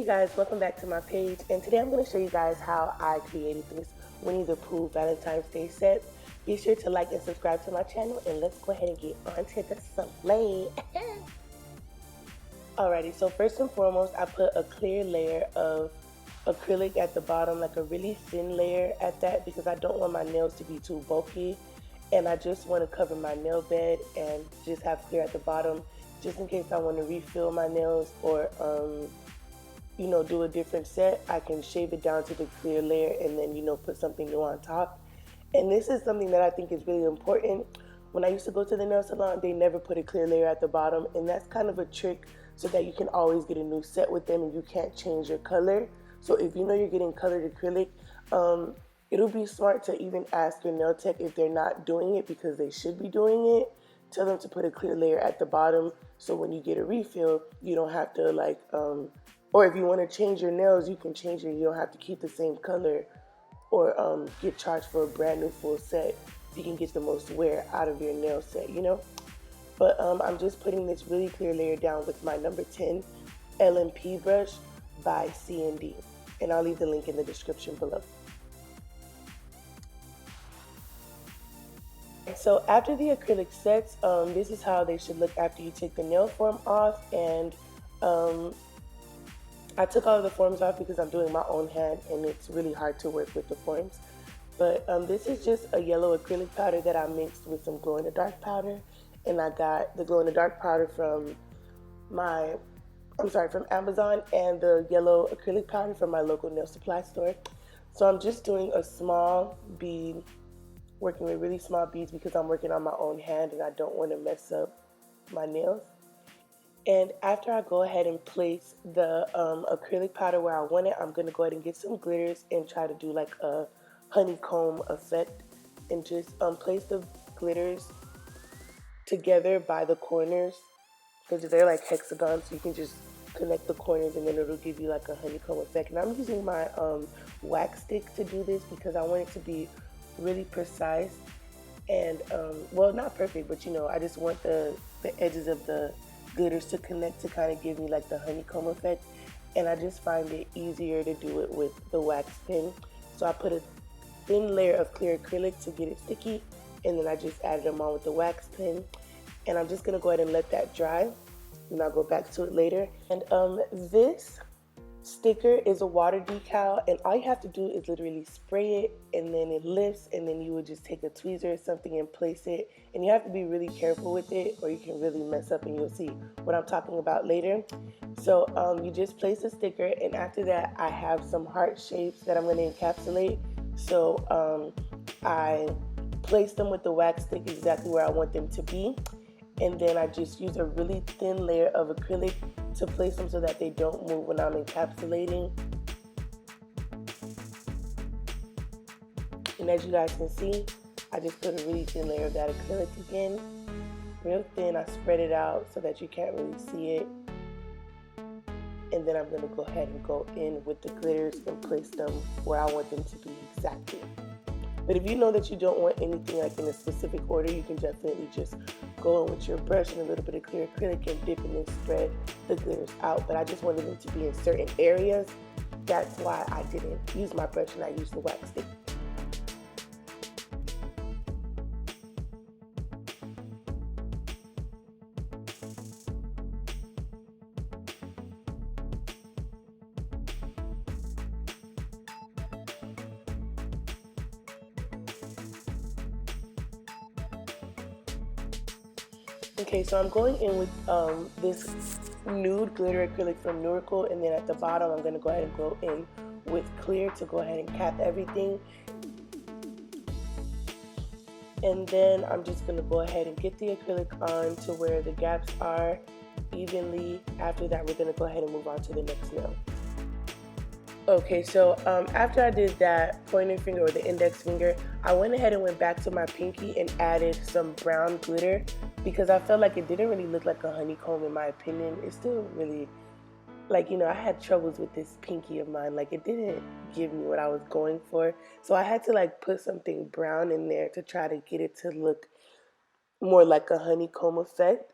guys, welcome back to my page, and today I'm going to show you guys how I created this Winnie the Pooh Valentine's Day set. Be sure to like and subscribe to my channel, and let's go ahead and get on to the slay. Alrighty, so first and foremost, I put a clear layer of acrylic at the bottom, like a really thin layer at that, because I don't want my nails to be too bulky, and I just want to cover my nail bed and just have clear at the bottom, just in case I want to refill my nails or do a different set. I can shave it down to the clear layer and then put something new on top. And this is something that I think is really important. When I used to go to the nail salon, they never put a clear layer at the bottom, and that's kind of a trick so that you can always get a new set with them and you can't change your color. So if you know you're getting colored acrylic, it'll be smart to even ask your nail tech if they're not doing it, because they should be doing it. Tell them to put a clear layer at the bottom, so when you get a refill, you don't have to or if you want to change your nails, you can change it. You don't have to keep the same color or get charged for a brand new full set, so you can get the most wear out of your nail set, But I'm just putting this really clear layer down with my number 10 LMP brush by C&D, and I'll leave the link in the description below. So after the acrylic sets, this is how they should look after you take the nail form off. And I took all of the forms off because I'm doing my own hand and it's really hard to work with the forms. But this is just a yellow acrylic powder that I mixed with some glow-in-the-dark powder. And I got the glow-in-the-dark powder from Amazon, and the yellow acrylic powder from my local nail supply store. So I'm just doing a small bead, working with really small beads because I'm working on my own hand and I don't want to mess up my nails. And after I go ahead and place the acrylic powder where I want it, I'm going to go ahead and get some glitters and try to do like a honeycomb effect, and just place the glitters together by the corners, because they're like hexagons, so you can just connect the corners and then it'll give you like a honeycomb effect. And I'm using my wax stick to do this because I want it to be really precise and well, not perfect, but I just want the edges of the glitters to connect to kind of give me like the honeycomb effect. And I just find it easier to do it with the wax pen. So I put a thin layer of clear acrylic to get it sticky, and then I just added them on with the wax pen. And I'm just gonna go ahead and let that dry, and I'll go back to it later. And this sticker is a water decal, and all you have to do is literally spray it, and then it lifts, and then you would just take a tweezer or something and place it. And you have to be really careful with it, or you can really mess up, and you'll see what I'm talking about later. So you just place the sticker, and after that I have some heart shapes that I'm going to encapsulate. So I place them with the wax stick exactly where I want them to be, and then I just use a really thin layer of acrylic to place them so that they don't move when I'm encapsulating. And as you guys can see, I just put a really thin layer of that acrylic again, real thin. I spread it out so that you can't really see it. And then I'm going to go ahead and go in with the glitters and place them where I want them to be exactly. But if you know that you don't want anything like in a specific order, you can definitely just go in with your brush and a little bit of clear acrylic and dip and then spread the glitters out. But I just wanted them to be in certain areas. That's why I didn't use my brush and I used the wax stick. Okay, so I'm going in with this nude glitter acrylic from Miracle, and then at the bottom I'm going to go ahead and go in with clear to go ahead and cap everything. And then I'm just going to go ahead and get the acrylic on to where the gaps are evenly. After that, we're going to go ahead and move on to the next nail. Okay, so after I did that pointer finger or the index finger, I went ahead and went back to my pinky and added some brown glitter because I felt like it didn't really look like a honeycomb in my opinion. It still really, I had troubles with this pinky of mine. Like, it didn't give me what I was going for. So I had to put something brown in there to try to get it to look more like a honeycomb effect.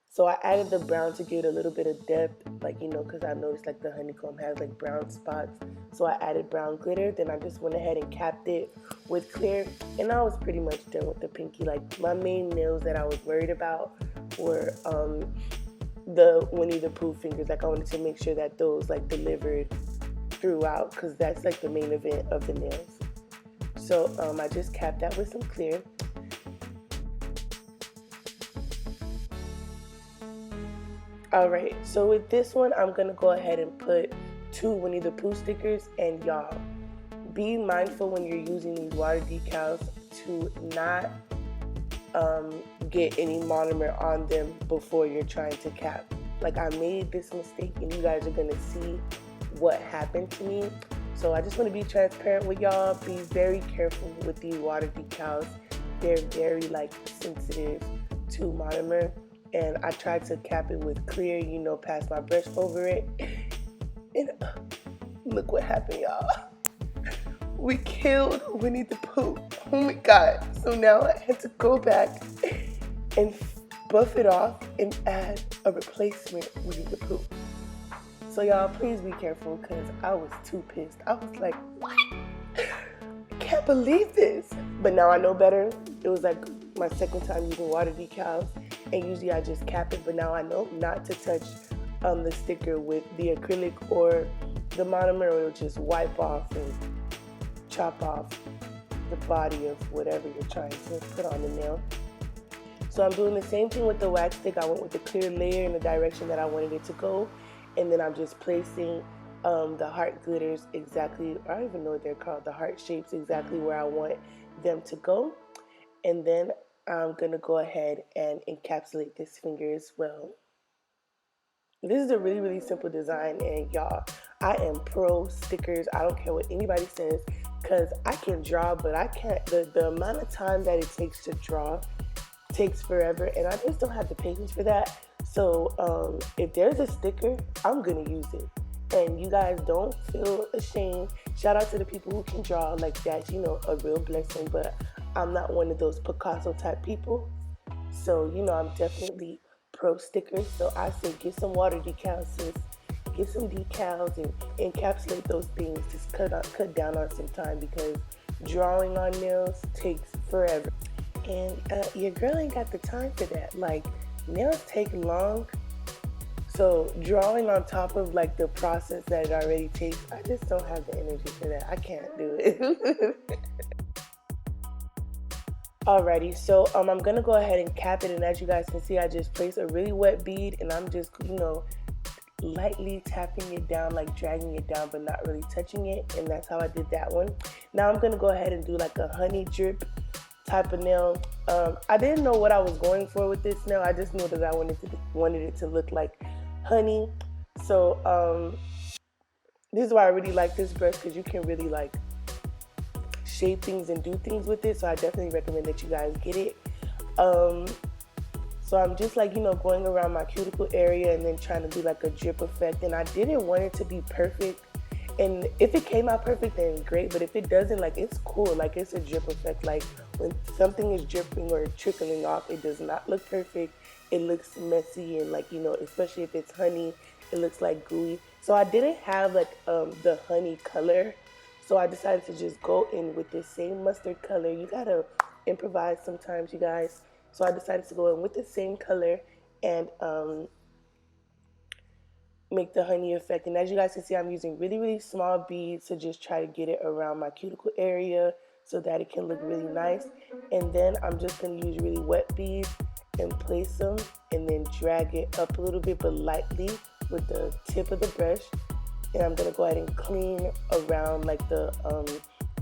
So I added the brown to give it a little bit of depth, like, you know, because I noticed like the honeycomb has like brown spots. So I added brown glitter. Then I just went ahead and capped it with clear. And I was pretty much done with the pinky. Like, my main nails that I was worried about were the Winnie the Pooh fingers. Like, I wanted to make sure that those like delivered throughout, because that's like the main event of the nails. So I just capped that with some clear. Alright, so with this one, I'm going to go ahead and put 2 Winnie the Pooh stickers. And y'all, be mindful when you're using these water decals to not get any monomer on them before you're trying to cap. Like, I made this mistake and you guys are going to see what happened to me. So I just want to be transparent with y'all. Be very careful with these water decals. They're very like sensitive to monomer. And I tried to cap it with clear, you know, pass my brush over it. And look what happened, y'all. We killed Winnie the Pooh. Oh my God. So now I had to go back and buff it off and add a replacement Winnie the Pooh. So y'all, please be careful, because I was too pissed. I was like, what? I can't believe this. But now I know better. It was like my second time using water decals. And usually I just cap it, but now I know not to touch the sticker with the acrylic or the monomer, or it'll just wipe off and chop off the body of whatever you're trying to put on the nail. So I'm doing the same thing with the wax stick. I went with the clear layer in the direction that I wanted it to go, and then I'm just placing the heart glitters exactly, I don't even know what they're called, the heart shapes exactly where I want them to go. And then I'm going to go ahead and encapsulate this finger as well. This is a really, really simple design, and y'all, I am pro stickers. I don't care what anybody says, because I can draw, but I can't, the amount of time that it takes to draw takes forever, and I just don't have the patience for that. So if there's a sticker, I'm going to use it. And you guys don't feel ashamed. Shout out to the people who can draw. Like, that's, you know, a real blessing, but I'm not one of those Picasso type people. So, you know, I'm definitely pro stickers. So I say get some water decals, sis. Get some decals and encapsulate those things. Just cut down on some time, because drawing on nails takes forever. And your girl ain't got the time for that. Like, nails take long. So drawing on top of like the process that it already takes, I just don't have the energy for that. I can't do it. Alrighty, so I'm gonna go ahead and cap it, and as you guys can see, I just placed a really wet bead, and I'm just, you know, lightly tapping it down, like dragging it down, but not really touching it, and that's how I did that one. Now I'm gonna go ahead and do like a honey drip type of nail. I didn't know what I was going for with this nail. I just knew that I wanted it to look like honey. So this is why I really like this brush, because you can really like shape things and do things with it. So I definitely recommend that you guys get it. So I'm just like, you know, going around my cuticle area and then trying to do like a drip effect. And I didn't want it to be perfect. And if it came out perfect, then great. But if it doesn't, like, it's cool. Like, it's a drip effect. Like, when something is dripping or trickling off, it does not look perfect. It looks messy, and like, you know, especially if it's honey, it looks like gooey. So I didn't have like the honey color. So I decided to just go in with this same mustard color. You gotta improvise sometimes, you guys. So I decided to go in with the same color and make the honey effect. And as you guys can see, I'm using really, really small beads to just try to get it around my cuticle area so that it can look really nice. And then I'm just going to use really wet beads and place them and then drag it up a little bit, but lightly with the tip of the brush. And I'm going to go ahead and clean around like the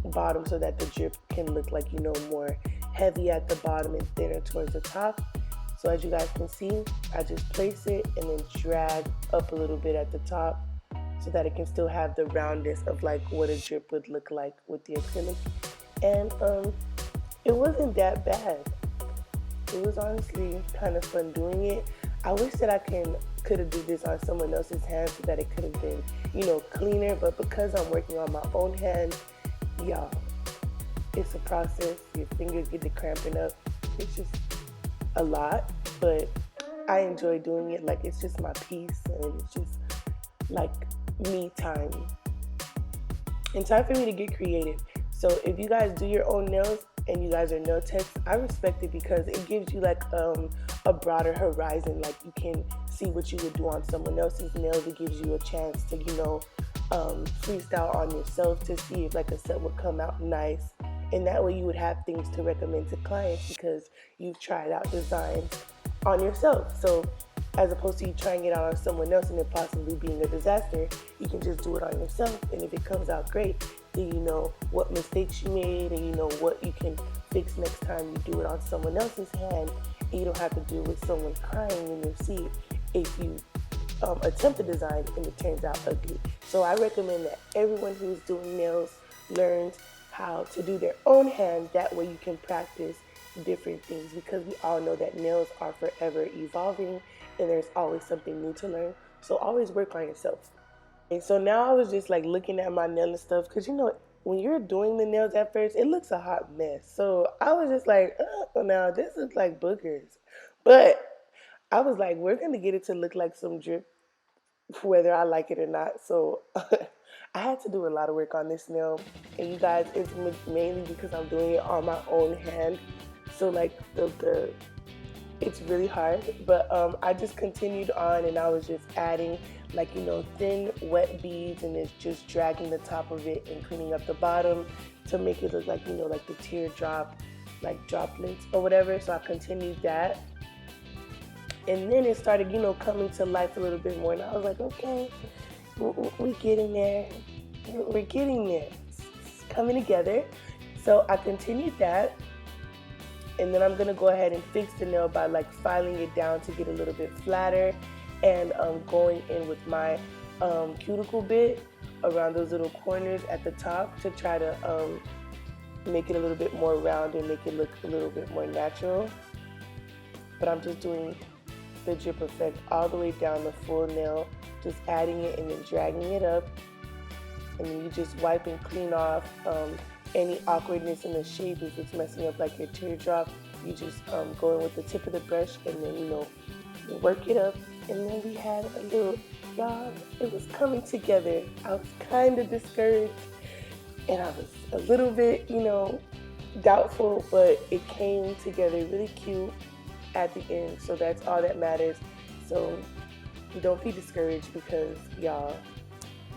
bottom so that the drip can look like, you know, more heavy at the bottom and thinner towards the top. So as you guys can see, I just place it and then drag up a little bit at the top so that it can still have the roundness of like what a drip would look like with the acrylic. And it wasn't that bad. It was honestly kind of fun doing it. I wish that I could have did this on someone else's hand so that it could have been, you know, cleaner. But because I'm working on my own hand, y'all, it's a process. Your fingers get to cramping up. It's just a lot, but I enjoy doing it. Like, it's just my peace, and it's just like me time and time for me to get creative. So if you guys do your own nails and you guys are nail techs, I respect it because it gives you like a broader horizon. Like, you can see what you would do on someone else's nails. It gives you a chance to, freestyle on yourself to see if like a set would come out nice. And that way you would have things to recommend to clients because you've tried out designs on yourself. So as opposed to you trying it out on someone else and it possibly being a disaster, you can just do it on yourself. And if it comes out great, then you know what mistakes you made and you know what you can fix next time you do it on someone else's hand. And you don't have to deal with someone crying in your seat if you attempt a design and it turns out ugly. So I recommend that everyone who's doing nails learns how to do their own hands. That way you can practice different things because we all know that nails are forever evolving and there's always something new to learn. So always work on yourself. And so now I was just like looking at my nail and stuff because when you're doing the nails at first, it looks a hot mess. So I was just like, oh, now this looks like boogers. But I was like, we're going to get it to look like some drip whether I like it or not. So I had to do a lot of work on this nail. And you guys, it's mainly because I'm doing it on my own hand. So like the it's really hard, but I just continued on and I was just adding like thin wet beads and it's just dragging the top of it and cleaning up the bottom to make it look like like the teardrop like droplets or whatever. So I continued that, and then it started coming to life a little bit more, and I was like, okay, we're getting there, we're getting there, it's coming together. So I continued that. And then I'm going to go ahead and fix the nail by like filing it down to get a little bit flatter and going in with my cuticle bit around those little corners at the top to try to make it a little bit more round and make it look a little bit more natural. But I'm just doing the drip effect all the way down the full nail, just adding it and then dragging it up. And then you just wipe and clean off any awkwardness in the shape. If it's messing up like your teardrop, you just go in with the tip of the brush and then work it up. And then we had a little, y'all, it was coming together. I was kind of discouraged and I was a little bit doubtful, but it came together really cute at the end. So that's all that matters. So don't be discouraged because y'all,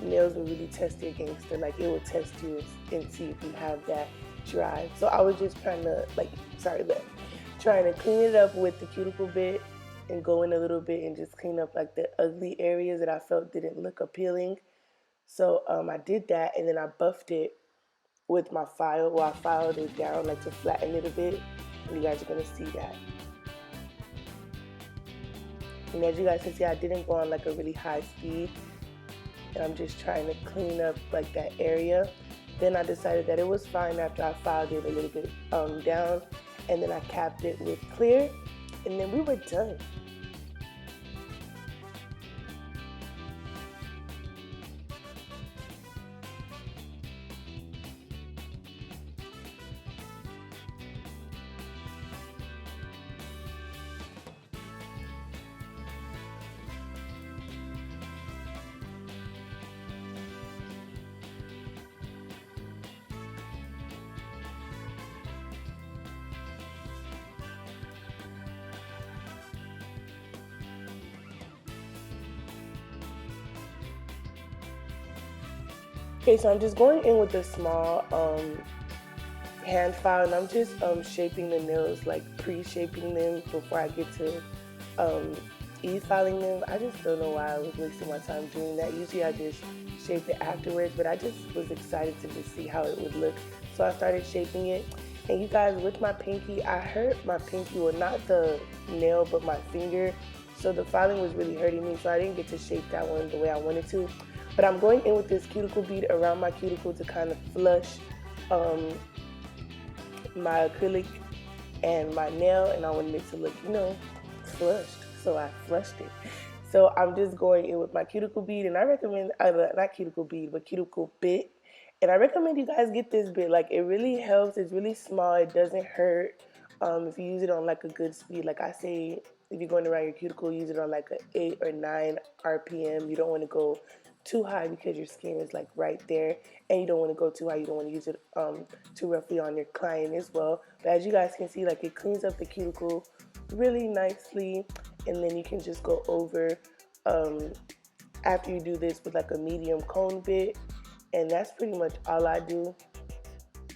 nails will really test your gangster. Like, it will test you and see if you have that drive. So I was just trying to trying to clean it up with the cuticle bit and go in a little bit and just clean up like the ugly areas that I felt didn't look appealing. So I did that, and then I buffed it with my file. Well, I filed it down like to flatten it a bit, and you guys are gonna see that. And as you guys can see, I didn't go on like a really high speed. And I'm just trying to clean up like that area. Then I decided that it was fine after I filed it a little bit down, and then I capped it with clear, and then we were done. Okay, so I'm just going in with a small hand file, and I'm just shaping the nails, like pre-shaping them before I get to e-filing them. I just don't know why I was wasting my time doing that. Usually I just shape it afterwards, but I just was excited to just see how it would look. So I started shaping it. And you guys, with my pinky, I hurt my pinky, well, not the nail, but my finger. So the filing was really hurting me, so I didn't get to shape that one the way I wanted to. But I'm going in with this cuticle bead around my cuticle to kind of flush my acrylic and my nail, and I wanted it to look, flushed. So I flushed it. So I'm just going in with my cuticle bead, and I recommend, not cuticle bead, but cuticle bit. And I recommend you guys get this bit. Like, it really helps. It's really small. It doesn't hurt if you use it on like a good speed. Like I say, if you're going around your cuticle, use it on like a 8 or 9 RPM. You don't want to go too high because your skin is like right there, and you don't want to go too high. You don't want to use it too roughly on your client as well. But as you guys can see, like it cleans up the cuticle really nicely, and then you can just go over after you do this with like a medium cone bit, and that's pretty much all I do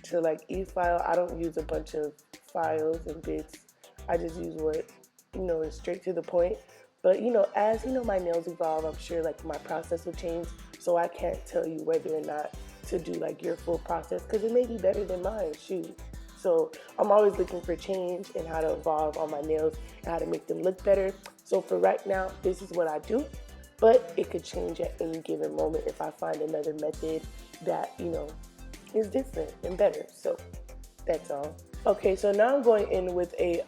to like e-file. I don't use a bunch of files and bits. I just use what, you know, is straight to the point. But you know, as you know, my nails evolve, I'm sure like my process will change, so I can't tell you whether or not to do like your full process because it may be better than mine. Shoot. So I'm always looking for change and how to evolve on my nails and how to make them look better. So for right now, this is what I do, but it could change at any given moment if I find another method that, you know, is different and better. So that's all. Okay, so now I'm going in with a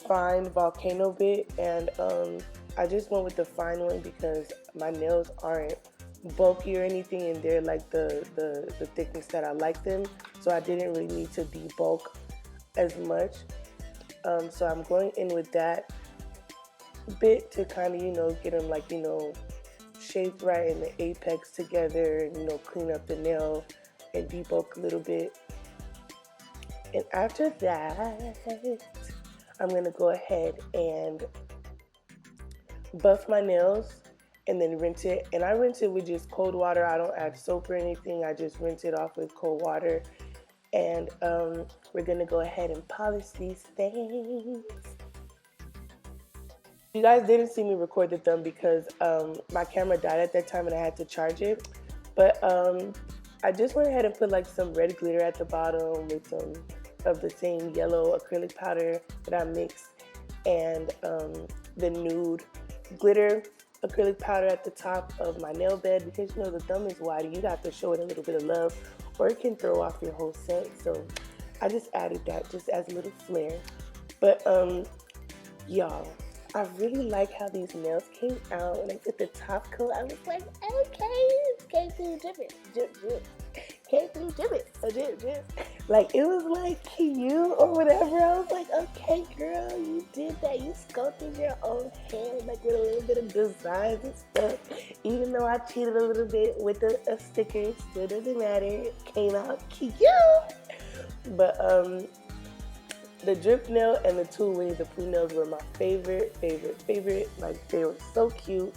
fine volcano bit, and I just went with the fine one because my nails aren't bulky or anything, and they're like the thickness that I like them, so I didn't really need to debulk as much. So I'm going in with that bit to kind of, you know, get them like, you know, shaped right in the apex together, and you know, clean up the nail and debulk a little bit. And after that, I'm gonna go ahead and buff my nails and then rinse it. And I rinse it with just cold water. I don't add soap or anything. I just rinse it off with cold water. And we're gonna go ahead and polish these things. You guys didn't see me record the thumb because my camera died at that time and I had to charge it. But I just went ahead and put like some red glitter at the bottom with some of the same yellow acrylic powder that I mixed, and the nude glitter acrylic powder at the top of my nail bed, because you know the thumb is wide, you got to show it a little bit of love or it can throw off your whole set. So I just added that just as a little flair. But y'all, I really like how these nails came out. When I put the top coat, I was like, okay, came through drip, drip, drip. Came through drip, drip, drip. Like, it was like cute or whatever. I was like, okay, girl, you did that. You sculpted your own hand, like with a little bit of designs and stuff. Even though I cheated a little bit with a sticker, still doesn't matter. It came out cute. But the drip nail and the two Winnie the Pooh nails were my favorite. Like, they were so cute.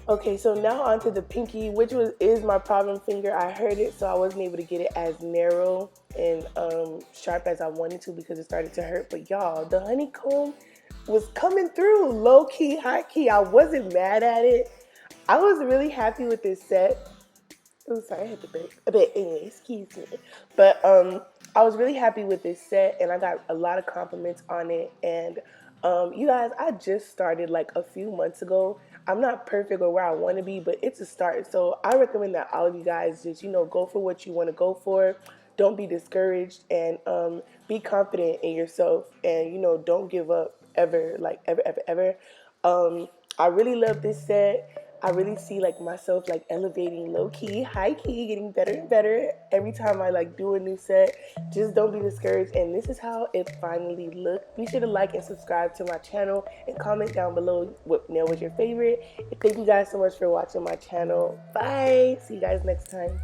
Okay, so now onto the pinky, which is my problem finger. I hurt it, so I wasn't able to get it as narrow and sharp as I wanted to because it started to hurt. But y'all, the honeycomb was coming through, low key, high key. I wasn't mad at it. I was really happy with this set. Oh, sorry, I hit the brake. But anyway, excuse me. But I was really happy with this set, and I got a lot of compliments on it. And you guys, I just started like a few months ago. I'm not perfect or where I want to be, but it's a start. So I recommend that all of you guys just, you know, go for what you want to go for. Don't be discouraged, and be confident in yourself, and, you know, don't give up ever, like ever. I really love this set. I really see like myself like elevating low key, high key, getting better and better every time I like do a new set. Just don't be discouraged, and this is how it finally looked. Be sure to like and subscribe to my channel and comment down below what nail was your favorite. And thank you guys so much for watching my channel. Bye. See you guys next time.